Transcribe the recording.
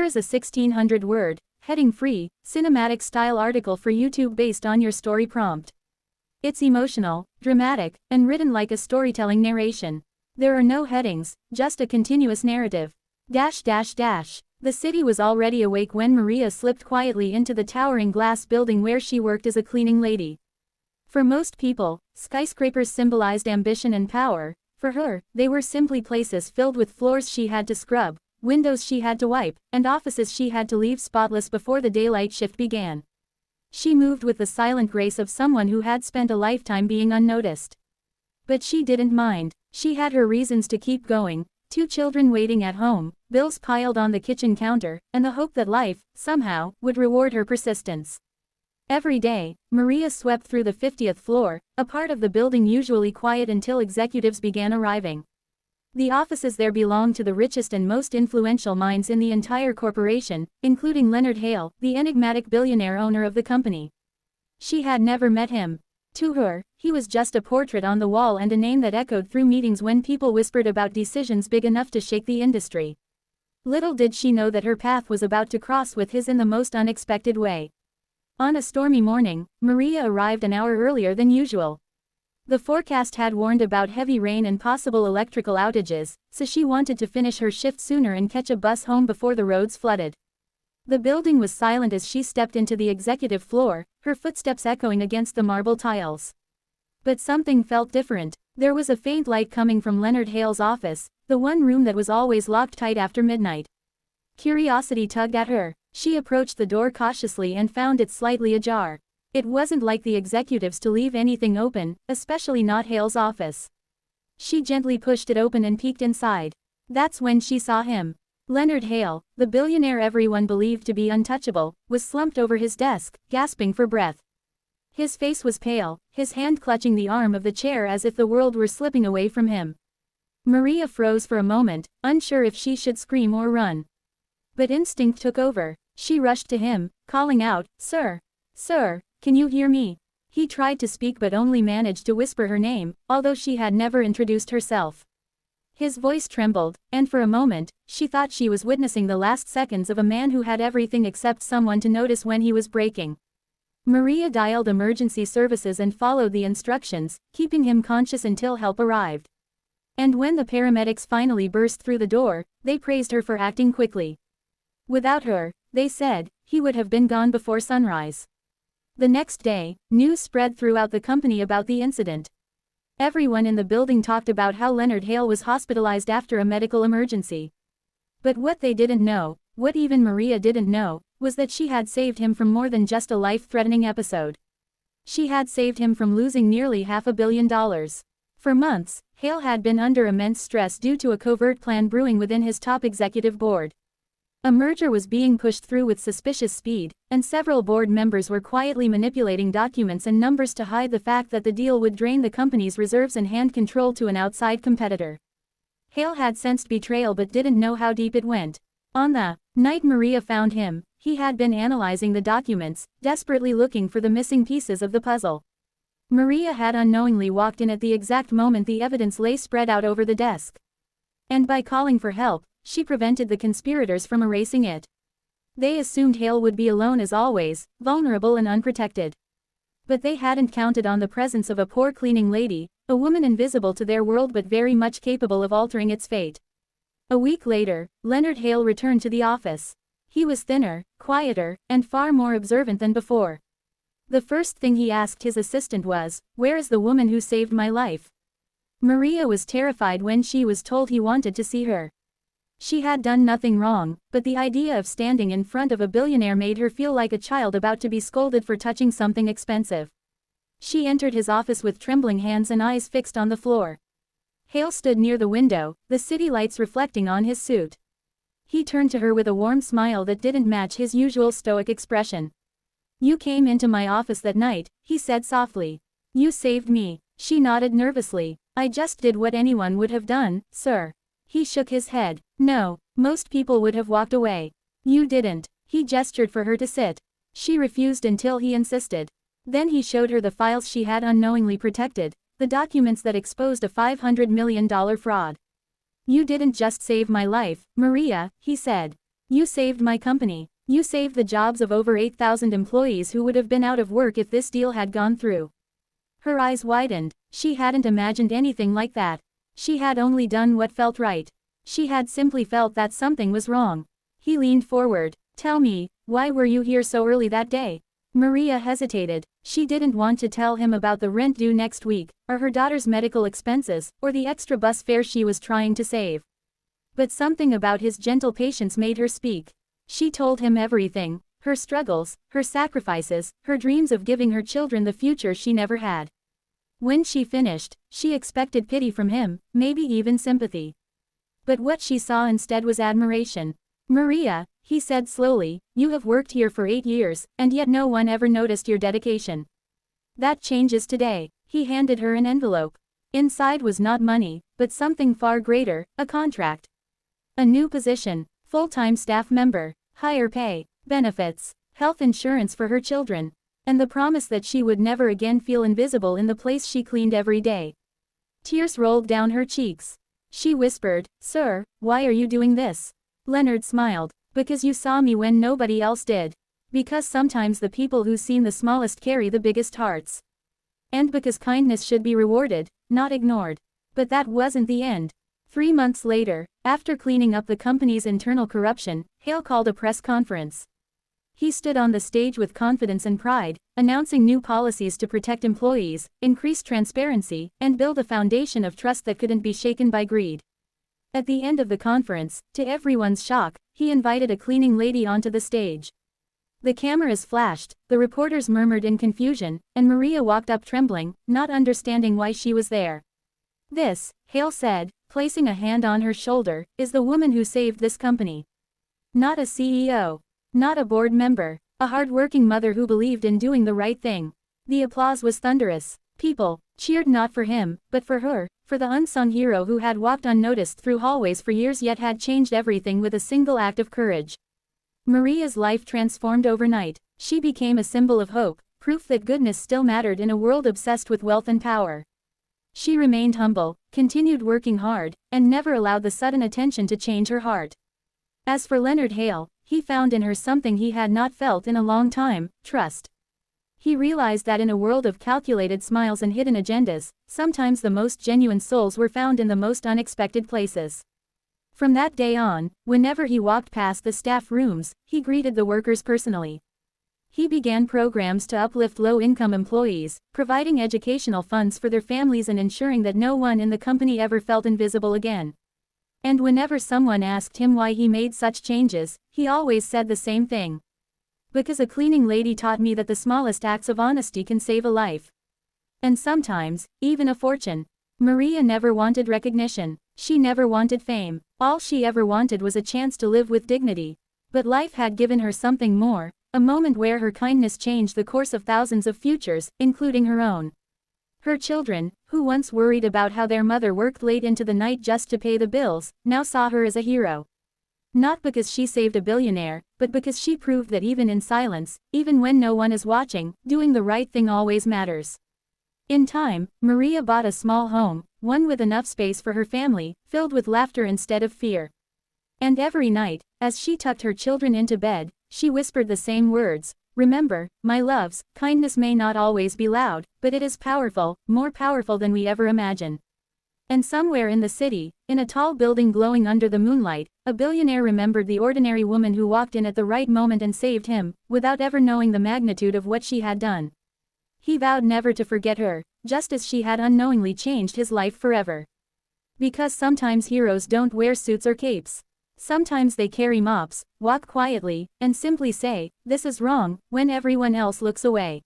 is a 1600-word, heading-free, cinematic-style article for YouTube based on your story prompt. It's emotional, dramatic, and written like a storytelling narration. There are no headings, just a continuous narrative. The city was already awake when Maria slipped quietly into the towering glass building where she worked as a cleaning lady. For most people, skyscrapers symbolized ambition and power. For her, they were simply places filled with floors she had to scrub, windows she had to wipe, and offices she had to leave spotless before the daylight shift began. She moved with the silent grace of someone who had spent a lifetime being unnoticed. But she didn't mind. She had her reasons to keep going: 2 children waiting at home, bills piled on the kitchen counter, and the hope that life, somehow, would reward her persistence. Every day, Maria swept through the 50th floor, a part of the building usually quiet until executives began arriving. The offices there belonged to the richest and most influential minds in the entire corporation, including Leonard Hale, the enigmatic billionaire owner of the company. She had never met him. To her, he was just a portrait on the wall and a name that echoed through meetings when people whispered about decisions big enough to shake the industry. Little did she know that her path was about to cross with his in the most unexpected way. On a stormy morning, Maria arrived an hour earlier than usual. The forecast had warned about heavy rain and possible electrical outages, so she wanted to finish her shift sooner and catch a bus home before the roads flooded. The building was silent as she stepped into the executive floor, her footsteps echoing against the marble tiles. But something felt different. There was a faint light coming from Leonard Hale's office, the one room that was always locked tight after midnight. Curiosity tugged at her. She approached the door cautiously and found it slightly ajar. It wasn't like the executives to leave anything open, especially not Hale's office. She gently pushed it open and peeked inside. That's when she saw him. Leonard Hale, the billionaire everyone believed to be untouchable, was slumped over his desk, gasping for breath. His face was pale, his hand clutching the arm of the chair as if the world were slipping away from him. Maria froze for a moment, unsure if she should scream or run. But instinct took over. She rushed to him, calling out, "Sir! Sir! Can you hear me?" He tried to speak but only managed to whisper her name, although she had never introduced herself. His voice trembled, and for a moment, she thought she was witnessing the last seconds of a man who had everything except someone to notice when he was breaking. Maria dialed emergency services and followed the instructions, keeping him conscious until help arrived. And when the paramedics finally burst through the door, they praised her for acting quickly. Without her, they said, he would have been gone before sunrise. The next day, news spread throughout the company about the incident. Everyone in the building talked about how Leonard Hale was hospitalized after a medical emergency. But what they didn't know, what even Maria didn't know, was that she had saved him from more than just a life-threatening episode. She had saved him from losing nearly $500 million. For months, Hale had been under immense stress due to a covert plan brewing within his top executive board. A merger was being pushed through with suspicious speed, and several board members were quietly manipulating documents and numbers to hide the fact that the deal would drain the company's reserves and hand control to an outside competitor. Hale had sensed betrayal but didn't know how deep it went. On the night Maria found him, he had been analyzing the documents, desperately looking for the missing pieces of the puzzle. Maria had unknowingly walked in at the exact moment the evidence lay spread out over the desk. And by calling for help, she prevented the conspirators from erasing it. They assumed Hale would be alone as always, vulnerable and unprotected. But they hadn't counted on the presence of a poor cleaning lady, a woman invisible to their world but very much capable of altering its fate. A week later, Leonard Hale returned to the office. He was thinner, quieter, and far more observant than before. The first thing he asked his assistant was, "Where is the woman who saved my life?" Maria was terrified when she was told he wanted to see her. She had done nothing wrong, but the idea of standing in front of a billionaire made her feel like a child about to be scolded for touching something expensive. She entered his office with trembling hands and eyes fixed on the floor. Hale stood near the window, the city lights reflecting on his suit. He turned to her with a warm smile that didn't match his usual stoic expression. "You came into my office that night," he said softly. "You saved me." She nodded nervously. "I just did what anyone would have done, sir." He shook his head. "No, most people would have walked away. You didn't." He gestured for her to sit. She refused until he insisted. Then he showed her the files she had unknowingly protected, the documents that exposed a $500 million fraud. "You didn't just save my life, Maria," he said. You saved my company. You saved the jobs of over 8,000 employees who would have been out of work if this deal had gone through. Her eyes widened. She hadn't imagined anything like that. She had only done what felt right. She had simply felt that something was wrong. He leaned forward. Tell me, why were you here so early that day? Maria hesitated. She didn't want to tell him about the rent due next week, or her daughter's medical expenses, or the extra bus fare she was trying to save. But something about his gentle patience made her speak. She told him everything, her struggles, her sacrifices, her dreams of giving her children the future she never had. When she finished, she expected pity from him, maybe even sympathy. But what she saw instead was admiration. Maria, he said slowly, you have worked here for 8 years, and yet no one ever noticed your dedication. That changes today. He handed her an envelope. Inside was not money, but something far greater, a contract. A new position, full-time staff member, higher pay, benefits, health insurance for her children, and the promise that she would never again feel invisible in the place she cleaned every day. Tears rolled down her cheeks. She whispered, Sir, why are you doing this? Leonard smiled. Because you saw me when nobody else did. Because sometimes the people who seem the smallest carry the biggest hearts. And because kindness should be rewarded, not ignored. But that wasn't the end. 3 months later, after cleaning up the company's internal corruption, Hale called a press conference. He stood on the stage with confidence and pride, announcing new policies to protect employees, increase transparency, and build a foundation of trust that couldn't be shaken by greed. At the end of the conference, to everyone's shock, he invited a cleaning lady onto the stage. The cameras flashed, the reporters murmured in confusion, and Maria walked up trembling, not understanding why she was there. This, Hale said, placing a hand on her shoulder, is the woman who saved this company. Not a CEO. Not a board member. A hard-working mother who believed in doing the right thing. The applause was thunderous. People cheered not for him, but for her, for the unsung hero who had walked unnoticed through hallways for years yet had changed everything with a single act of courage. Maria's life transformed overnight. She became a symbol of hope, proof that goodness still mattered in a world obsessed with wealth and power. She remained humble, continued working hard, and never allowed the sudden attention to change her heart. As for Leonard Hale, he found in her something he had not felt in a long time, trust. He realized that in a world of calculated smiles and hidden agendas, sometimes the most genuine souls were found in the most unexpected places. From that day on, whenever he walked past the staff rooms, he greeted the workers personally. He began programs to uplift low-income employees, providing educational funds for their families and ensuring that no one in the company ever felt invisible again. And whenever someone asked him why he made such changes, he always said the same thing. Because a cleaning lady taught me that the smallest acts of honesty can save a life. And sometimes, even a fortune. Maria never wanted recognition. She never wanted fame. All she ever wanted was a chance to live with dignity. But life had given her something more, a moment where her kindness changed the course of thousands of futures, including her own. Her children, who once worried about how their mother worked late into the night just to pay the bills, now saw her as a hero. Not because she saved a billionaire, but because she proved that even in silence, even when no one is watching, doing the right thing always matters. In time, Maria bought a small home, one with enough space for her family, filled with laughter instead of fear. And every night, as she tucked her children into bed, she whispered the same words, remember, my loves, kindness may not always be loud, but it is powerful, more powerful than we ever imagine. And somewhere in the city, in a tall building glowing under the moonlight, a billionaire remembered the ordinary woman who walked in at the right moment and saved him, without ever knowing the magnitude of what she had done. He vowed never to forget her, just as she had unknowingly changed his life forever. Because sometimes heroes don't wear suits or capes. Sometimes they carry mops, walk quietly, and simply say, "This is wrong," when everyone else looks away.